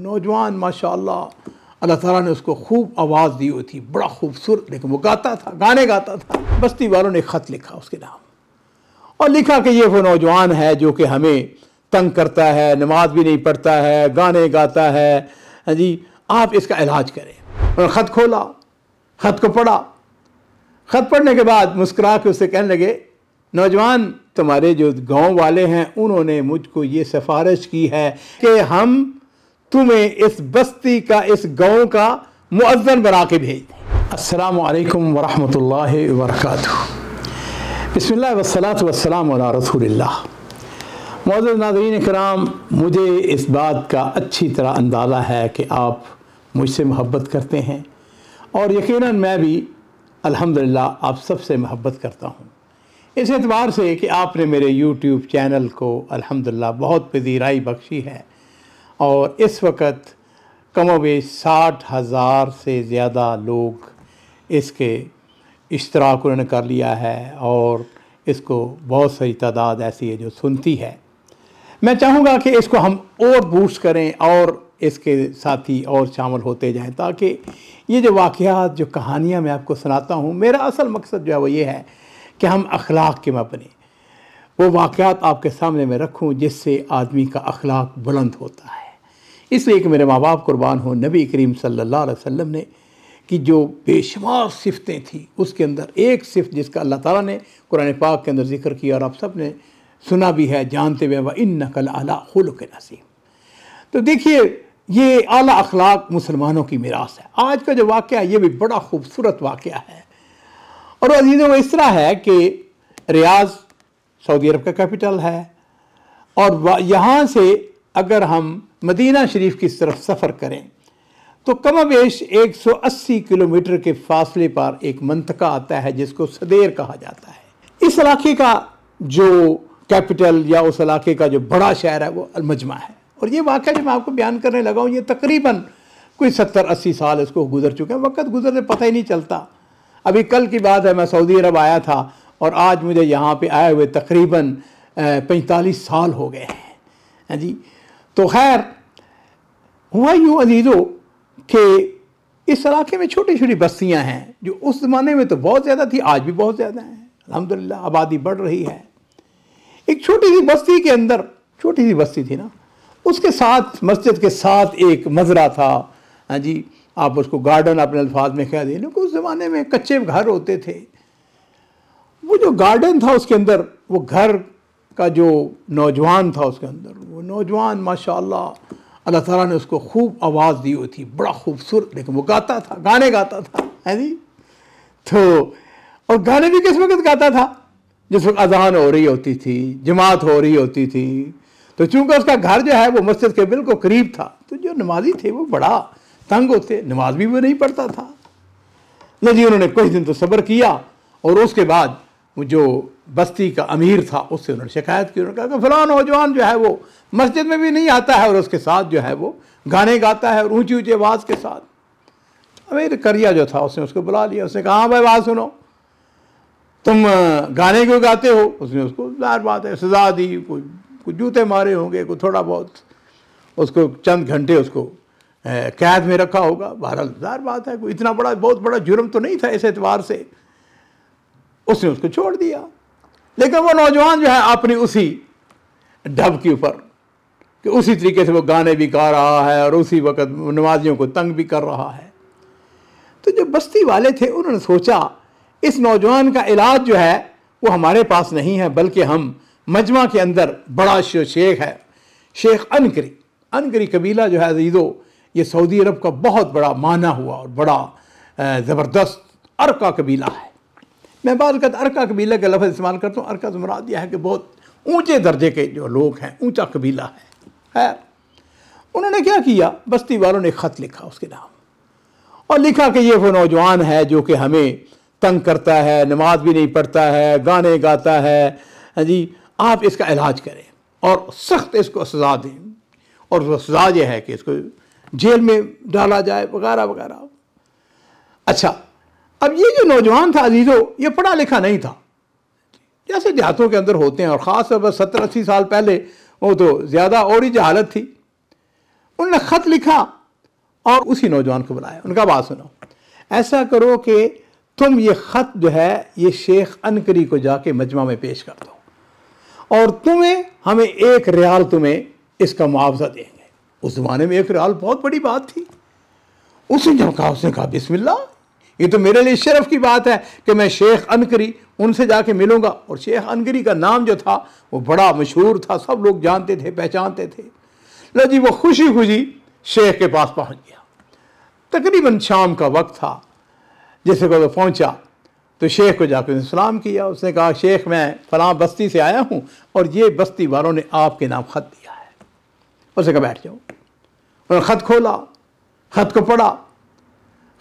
नौजवान माशाअल्लाह अल्लाह ताला ने उसको खूब आवाज़ दी हुई थी, बड़ा खूबसूरत, लेकिन वो गाता था, गाने गाता था। बस्ती वालों ने ख़त लिखा उसके नाम और लिखा कि ये वो नौजवान है जो कि हमें तंग करता है, नमाज भी नहीं पढ़ता है, गाने गाता है, हाँ जी, आप इसका इलाज करें। और ख़त खोला, ख़त को पढ़ा। ख़त पढ़ने के बाद मुस्कुरा के उससे कहने लगे, नौजवान तुम्हारे जो गांव वाले हैं उन्होंने मुझको ये सिफारिश की है कि हम तुम्हें इस बस्ती का, इस गांव का मुअज्जिन बना के भेज दें। अस्सलामु अलैकुम वरहमतुल्लाहि वबरकातुहू। बिस्मिल्लाह वस्सलातु वस्सलामु अला रसूलिल्लाह। मौजूद नाज़रीन इकराम, मुझे इस बात का अच्छी तरह अंदाज़ा है कि आप मुझसे मोहब्बत करते हैं और यकीनन मैं भी अल्हम्दुलिल्लाह आप सबसे मोहब्बत करता हूँ। इस एतबार से कि आपने मेरे यूट्यूब चैनल को अल्हम्दुलिल्लाह बहुत पज़ीराई बख्शी है और इस वक्त कमोबेश 60,000 से ज़्यादा लोग इसके इश्तराक उन्होंने कर लिया है और इसको बहुत सारी तादाद ऐसी है जो सुनती है। मैं चाहूँगा कि इसको हम और बूस्ट करें और इसके साथी और शामिल होते जाएं, ताकि ये जो वाक़यात, जो कहानियाँ मैं आपको सुनाता हूँ, मेरा असल मकसद जो है वो ये है कि हम अखलाक के मबनी वो वाक़यात आपके सामने मैं रखूँ जिससे आदमी का अखलाक बुलंद होता है। इसलिए कि मेरे माँ बाप कुर्बान हो, नबी करीम सल्लल्लाहु अलैहि वसल्लम ने कि जो बेशुमार सिफ़तें थी उसके अंदर एक सिफ़त जिसका अल्लाह ताला ने कुरान पाक के अंदर ज़िक्र किया और आप सब ने सुना भी है, जानते हुए, व इन्नका लअला खुलुक़िन अज़ीम। तो देखिए, ये आला अखलाक मुसलमानों की मीरास है। आज का जो वाक़या है ये भी बड़ा खूबसूरत वाक़या है और अज़ीज़ों वो इस तरह है कि रियाज़ सऊदी अरब का कैपिटल है और यहाँ से अगर हम मदीना शरीफ की तरफ सफ़र करें तो कमोबेश 180 किलोमीटर के फासले पर एक मंतका आता है जिसको सदेर कहा जाता है। इस इलाके का जो कैपिटल या उस इलाके का जो बड़ा शहर है वो अल-मजमा है। और ये वाक़या जो मैं आपको बयान करने लगा हूँ ये तकरीबन कोई 70-80 साल इसको गुजर चुके हैं। वक्त गुजरने पता ही नहीं चलता। अभी कल की बात है, मैं सऊदी अरब आया था और आज मुझे यहाँ पे आए हुए तकरीबन 45 साल हो गए हैं। हाँ जी, तो खैर हुआ यूँ अजीज़ों कि इस इलाके में छोटी छोटी बस्तियाँ हैं जो उस ज़माने में तो बहुत ज़्यादा थी, आज भी बहुत ज़्यादा हैं। अल्हम्दुलिल्लाह आबादी बढ़ रही है। एक छोटी सी बस्ती के अंदर, छोटी सी बस्ती थी ना, उसके साथ मस्जिद के साथ एक मज़रा था। हाँ जी, आप उसको गार्डन अपने अल्फाज में कह दें, उस ज़माने में कच्चे घर होते थे। वो जो गार्डन था उसके अंदर वो घर का जो नौजवान था उसके अंदर, वो नौजवान माशाअल्लाह अल्लाह ताला ने उसको खूब आवाज़ दी हुई थी, बड़ा खूबसूरत, लेकिन वो गाता था, गाने गाता था। है जी, तो और गाने भी किस वक्त गाता था? जिस वक्त अज़ान हो रही होती थी, जमात हो रही होती थी। तो चूँकि उसका घर जो है वो मस्जिद के बिल्कुल करीब था, तो जो नमाजी थे वो बड़ा तंग होते, नमाज भी वो नहीं पढ़ता था। नहीं जी, उन्होंने कुछ दिन तो सब्र किया और उसके बाद वो जो बस्ती का अमीर था उससे उन्होंने शिकायत की। उन्होंने कहा कि फ़लाँ नौजवान जो है वो मस्जिद में भी नहीं आता है और उसके साथ जो है वो गाने गाता है और ऊंची ऊंची आवाज़ के साथ। अमीर करिया जो था उसने उसको बुला लिया। उसने कहा, हाँ भाई बात सुनो, तुम गाने क्यों गाते हो? उसने उसको ज़ाहिर बात है सज़ा दी, कोई जूते मारे होंगे, कोई थोड़ा बहुत उसको चंद घंटे उसको कैद में रखा होगा। बहरहाल ज़ाहिर बात है कोई इतना बड़ा, बहुत बड़ा जुर्म तो नहीं था इस एतबार से। उसने उसको छोड़ दिया। लेकिन वो नौजवान जो है अपनी उसी ढब के ऊपर कि उसी तरीके से वो गाने भी गा रहा है और उसी वक्त नमाजियों को तंग भी कर रहा है। तो जो बस्ती वाले थे उन्होंने सोचा इस नौजवान का इलाज जो है वो हमारे पास नहीं है, बल्कि हम मजमा के अंदर बड़ा शेख है, शेख अनकरी कबीला जो है अज़ीज़ों, ये सऊदी अरब का बहुत बड़ा माना हुआ और बड़ा ज़बरदस्त अरका कबीला है। मैं बात करता अरका कबीला का लफ्ज़ इस्तेमाल करता हूँ। अरका से मुराद यह है कि बहुत ऊंचे दर्जे के जो लोग हैं, ऊंचा कबीला है। खैर, उन्होंने क्या किया, बस्ती वालों ने ख़त लिखा उसके नाम और लिखा कि ये वो नौजवान है जो कि हमें तंग करता है, नमाज भी नहीं पढ़ता है, गाने गाता है। हाँ जी, आप इसका इलाज करें और सख्त इसको सज़ा दें और वो सज़ा यह है कि इसको जेल में डाला जाए वगैरह वगैरह। अच्छा, अब ये जो नौजवान था अजीज़ों, ये पढ़ा लिखा नहीं था जैसे देहातों के अंदर होते हैं, और ख़ास तौर पर 70-80 साल पहले वो तो ज़्यादा और ही जहालत थी। उन्होंने ख़त लिखा और उसी नौजवान को बुलाया। उनका बात सुनो, ऐसा करो कि तुम ये ख़त जो है ये शेख अनकरी को जाके मजमा में पेश कर दो और हमें 1 रियाल तुम्हें इसका मुआवजा देंगे। उस ज़माने में 1 रियाल बहुत बड़ी बात थी। उसने कहा बिस्मिल्लाह, ये तो मेरे लिए शर्फ की बात है कि मैं शेख अनकरी उनसे जाके मिलूंगा। और शेख अनकरी का नाम जो था वो बड़ा मशहूर था, सब लोग जानते थे, पहचानते थे। लो जी, वो खुशी खुशी शेख के पास पहुंच गया। तकरीबन शाम का वक्त था। जैसे को वो पहुंचा तो शेख को जाकर सलाम किया। उसने कहा, शेख मैं फलां बस्ती से आया हूं और ये बस्ती वालों ने आपके नाम ख़त दिया है। उसने कहा बैठ जाओ। उन्होंने ख़त खोला, ख़त को पढ़ा।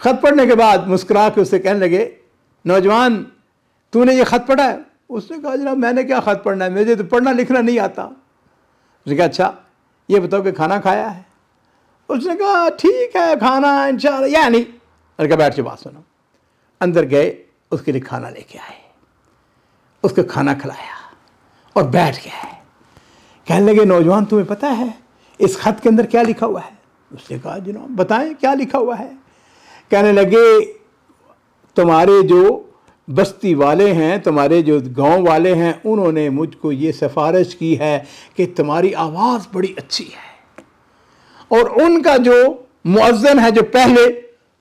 ख़त पढ़ने के बाद मुस्कुरा के उससे कहने लगे, नौजवान तूने ये ख़त पढ़ा है? उसने कहा, जनाब मैंने क्या ख़त पढ़ना है, मुझे तो पढ़ना लिखना नहीं आता। उसने कहा, अच्छा ये बताओ कि खाना खाया है? उसने कहा, ठीक है खाना इंशाअल्लाह, या नहीं। उसने कहा बैठ जाओ, बात सुनो। अंदर गए, उसके लिए खाना लेके आए, उसको खाना खिलाया और बैठ गए। कहने लगे, नौजवान तुम्हें पता है इस ख़त के अंदर क्या लिखा हुआ है? उसने कहा, जनाब बताएं क्या लिखा हुआ है। कहने लगे, तुम्हारे जो बस्ती वाले हैं, तुम्हारे जो गांव वाले हैं, उन्होंने मुझको ये सिफारिश की है कि तुम्हारी आवाज़ बड़ी अच्छी है और उनका जो मुअज्जिन है जो पहले,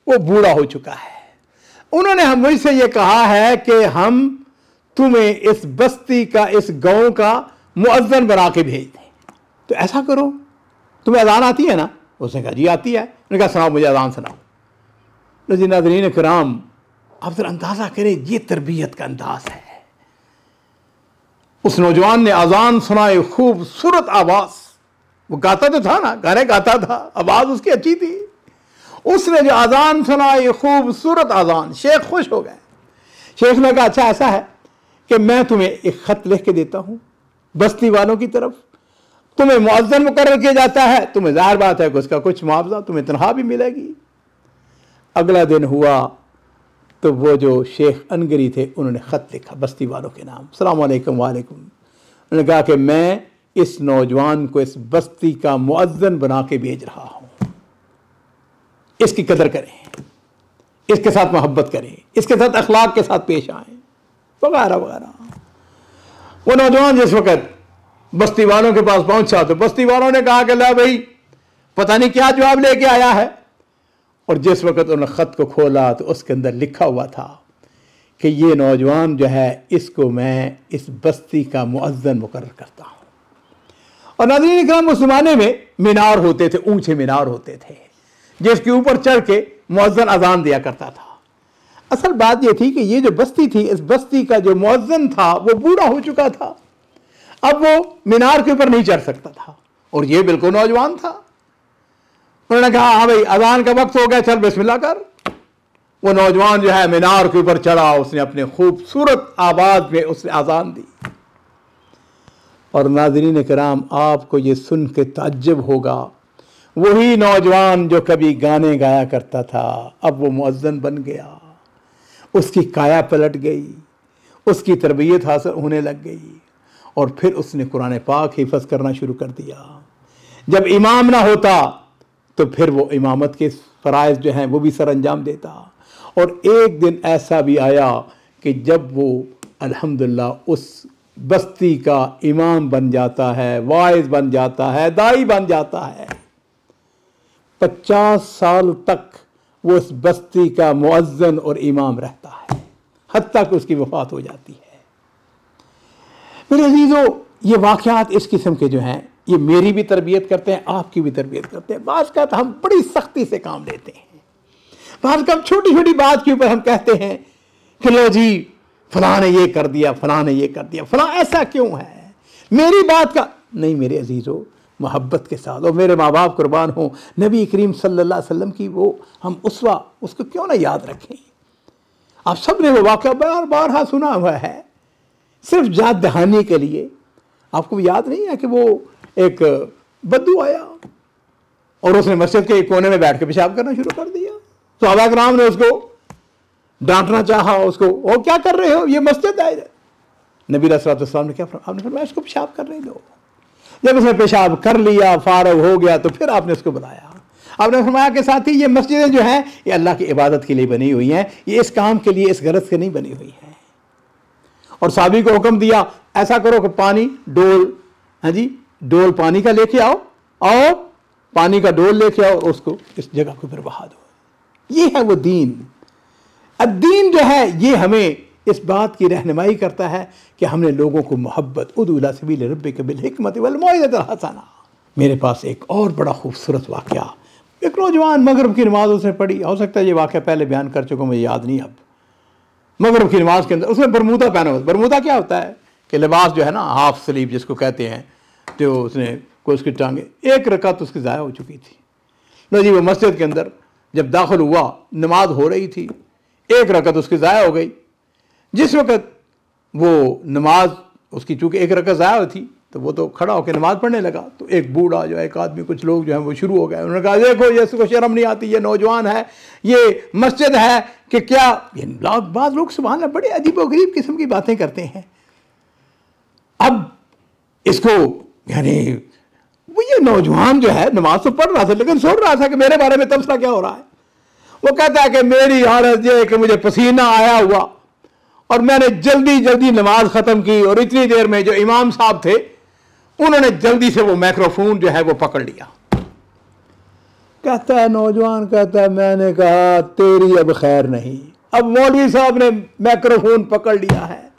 वो बूढ़ा हो चुका है। उन्होंने मुझसे ये कहा है कि हम तुम्हें इस बस्ती का, इस गांव का मुअज्जिन बना के भेज दें। तो ऐसा करो, तुम्हें अज़ान आती है ना? उसने कहा जी आती है। उन्होंने कहा सुनाओ, मुझे अज़ान सुनाओ। जी नाज़रीन किराम, आप जरा अंदाज़ा करें, ये तरबियत का अंदाज है। उस नौजवान ने अज़ान सुनाई, खूबसूरत आवाज़। वो गाता तो था ना, गाने गाता था, आवाज़ उसकी अच्छी थी। उसने जो अज़ान सुनाई, खूबसूरत अज़ान, शेख खुश हो गए। शेख ने कहा, अच्छा ऐसा है कि मैं तुम्हें एक ख़त लिख के देता हूँ बस्ती वालों की तरफ, तुम्हें मुअज्जिन मुकर्रर किया जाता है, तुम्हें ज़ाहिर बात है कि उसका कुछ मुआवजा, तुम्हें तनख्वाह भी मिलेगी। अगला दिन हुआ तो वो जो शेख अनगरी थे, उन्होंने ख़त लिखा बस्ती वालों के नाम, अस्सलाम वालेकुम वालेकुम। उन्होंने कहा कि मैं इस नौजवान को इस बस्ती का मुअज्जिन बना के भेज रहा हूँ, इसकी कदर करें, इसके साथ मोहब्बत करें, इसके साथ अखलाक के साथ पेश आएँ, वगैरह वगैरह। वो नौजवान जिस वक़्त बस्ती वालों के पास पहुंचा तो बस्ती वालों ने कहा कि ला भाई पता नहीं क्या जवाब लेके आया है। और जिस वक़्त उन्होंने ख़त को खोला तो उसके अंदर लिखा हुआ था कि ये नौजवान जो है, इसको मैं इस बस्ती का मुअज्जिन मुकर्रर करता हूँ। और नाज़रीन इकराम, उस ज़माने में मीनार होते थे, ऊंचे मीनार होते थे, जिसके ऊपर चढ़ के मुअज्जिन अज़ान दिया करता था। असल बात यह थी कि ये जो बस्ती थी, इस बस्ती का जो मुअज्जिन था वो बूढ़ा हो चुका था, अब वो मीनार के ऊपर नहीं चढ़ सकता था और ये बिल्कुल नौजवान था। उन्होंने कहा, हाँ भाई अज़ान का वक्त हो गया, चल बिस्मिल्लाह कर। वो नौजवान जो है मीनार के ऊपर चढ़ा, उसने अपने खूबसूरत आवाज़ में उसने अज़ान दी। और नाज़रीन किराम, आपको ये सुन के ताज्जुब होगा, वही नौजवान जो कभी गाने गाया करता था, अब वो मुअज्जिन बन गया, उसकी काया पलट गई, उसकी तरबियत हासिल होने लग गई और फिर उसने कुरान पाक हिफ़्ज़ करना शुरू कर दिया। जब इमाम ना होता तो फिर वो इमामत के फ़राइज़ जो हैं वो भी सर अंजाम देता। और एक दिन ऐसा भी आया कि जब वो अल्हम्दुलिल्लाह उस बस्ती का इमाम बन जाता है, वाइज़ बन जाता है, दाई बन जाता है, 50 साल तक वो उस बस्ती का मुअज्जिन और इमाम रहता है, हत्ता कि उसकी वफ़ात हो जाती है। मेरे अज़ीज़ों, ये वाक़यात इस किस्म के जो हैं, ये मेरी भी तरबियत करते हैं, आपकी भी तरबियत करते हैं। बाज़ का हम बड़ी सख्ती से काम लेते हैं, बाज़ का छोटी छोटी बात के ऊपर हम कहते हैं कि लो जी फलां ने ये कर दिया, फलां ने ये कर दिया, फलां ऐसा क्यों है, मेरी बात का नहीं। मेरे अज़ीज़ों, मोहब्बत के साथ, और मेरे माँ बाप कुर्बान हों, नबी करीम सल्लल्लाहु अलैहि वसल्लम की वो हम उसवा, उसको क्यों ना याद रखें। आप सब ने वो वाक़या बार बार सुना हुआ है, सिर्फ याद दहानी के लिए। आपको याद नहीं है कि वो एक बद्दू आया और उसने मस्जिद के कोने में बैठ के पेशाब करना शुरू कर दिया। सहाबा किराम ने उसको डांटना चाहा, उसको वो क्या कर रहे हो, ये मस्जिद है। नबी अलैहि सल्लल्लाहु अलैहि वसल्लम ने क्या, आपने फरमाया इसको पेशाब करने दो। जब उसने पेशाब कर लिया, फारग हो गया, तो फिर आपने उसको बुलाया। आपने फरमाया के साथ ही ये मस्जिदें जो हैं ये अल्लाह की इबादत के लिए बनी हुई हैं, ये इस काम के लिए, इस गरज से नहीं बनी हुई हैं। और साहबी को हुक्म दिया, ऐसा करो कि पानी डोल, हाँ जी, डोल पानी का लेके आओ, और पानी का डोल लेके आओ और उसको इस जगह को फिर बहा दो। ये है वो दीन। अब दीन जो है ये हमें इस बात की रहनुमाई करता है कि हमने लोगों को मोहब्बत, उदू इला सबील रब्बिक बिल हिकमति वल मौइज़तिल हसना। मेरे पास एक और बड़ा खूबसूरत वाक़या, एक नौजवान मगरिब की नमाज उसने पढ़ी, हो सकता है ये वाक़या पहले बयान कर चुका, मुझे याद नहीं अब। मगरिब की नमाज के अंदर उसने बरमूदा पहना हुआ। बरमूदा क्या होता है कि लिबास जो है ना, हाफ स्लीव जिसको कहते हैं, जो उसने को उसकी टांगे, एक रकात उसकी ज़ाया हो चुकी थी। लो जी, वो मस्जिद के अंदर जब दाखिल हुआ, नमाज हो रही थी, एक रकात उसकी ज़ाया हो गई। जिस वक़्त वो नमाज उसकी चूँकि एक रकात ज़ाया थी, तो वो तो खड़ा होकर नमाज पढ़ने लगा, तो एक बूढ़ा जो एक आदमी, कुछ लोग जो हैं वो शुरू हो गए। उन्होंने कहा, देखो ये इसको शर्म नहीं आती, ये नौजवान है, ये मस्जिद है कि क्या? ये बाद लोग सुभान अल्लाह बड़े अजीब व गरीब किस्म की बातें करते हैं। अब इसको यानी वो ये नौजवान जो है नमाज तो पढ़ रहा था, लेकिन सोच रहा था कि मेरे बारे में तबसरा क्या हो रहा है। वो कहता है कि मेरी हालत ये है कि मुझे पसीना आया हुआ और मैंने जल्दी जल्दी नमाज ख़त्म की, और इतनी देर में जो इमाम साहब थे उन्होंने जल्दी से वो माइक्रोफोन जो है वो पकड़ लिया। कहता है नौजवान, कहता है मैंने कहा तेरी अब खैर नहीं, अब मौलवी साहब ने माइक्रोफोन पकड़ लिया है।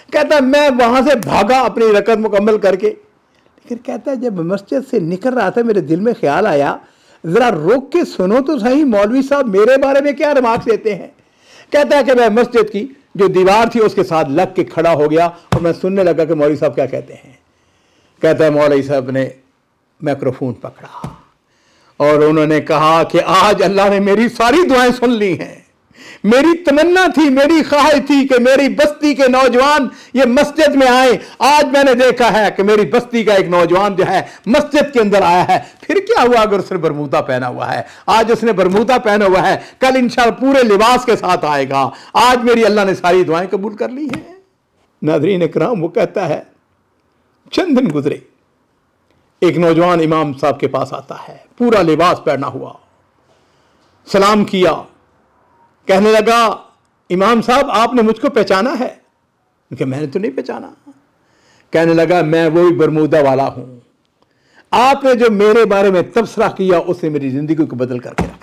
कहता है मैं वहां से भागा अपनी रकत मुकम्मल करके, लेकिन कहता है जब मस्जिद से निकल रहा था मेरे दिल में ख्याल आया, जरा रोक के सुनो तो सही मौलवी साहब मेरे बारे में क्या रिमार्क्स देते हैं। कहता है कि मैं मस्जिद की जो दीवार थी उसके साथ लग के खड़ा हो गया और मैं सुनने लगा कि मौलवी साहब क्या कहते हैं। कहता है मौलवी साहब ने माइक्रोफोन पकड़ा और उन्होंने कहा कि आज अल्लाह ने मेरी सारी दुआएं सुन ली हैं। मेरी तमन्ना थी, मेरी ख्वाहिश थी कि मेरी बस्ती के नौजवान ये मस्जिद में आए। आज मैंने देखा है कि मेरी बस्ती का एक नौजवान जो है मस्जिद के अंदर आया है। फिर क्या हुआ अगर उसने बरमूदा पहना हुआ है? आज उसने बरमूदा पहना हुआ है, कल इंशाअल्लाह पूरे लिबास के साथ आएगा। आज मेरी अल्लाह ने सारी दुआएं कबूल कर ली हैं। नाज़रीन इकराम, वो कहता है चंद दिन गुजरे, एक नौजवान इमाम साहब के पास आता है, पूरा लिबास पहना हुआ, सलाम किया, कहने लगा इमाम साहब आपने मुझको पहचाना है? कि मैंने तो नहीं पहचाना। कहने लगा मैं वही बरमूदा वाला हूं, आपने जो मेरे बारे में तबसरा किया उसने मेरी जिंदगी को बदल करके रखा।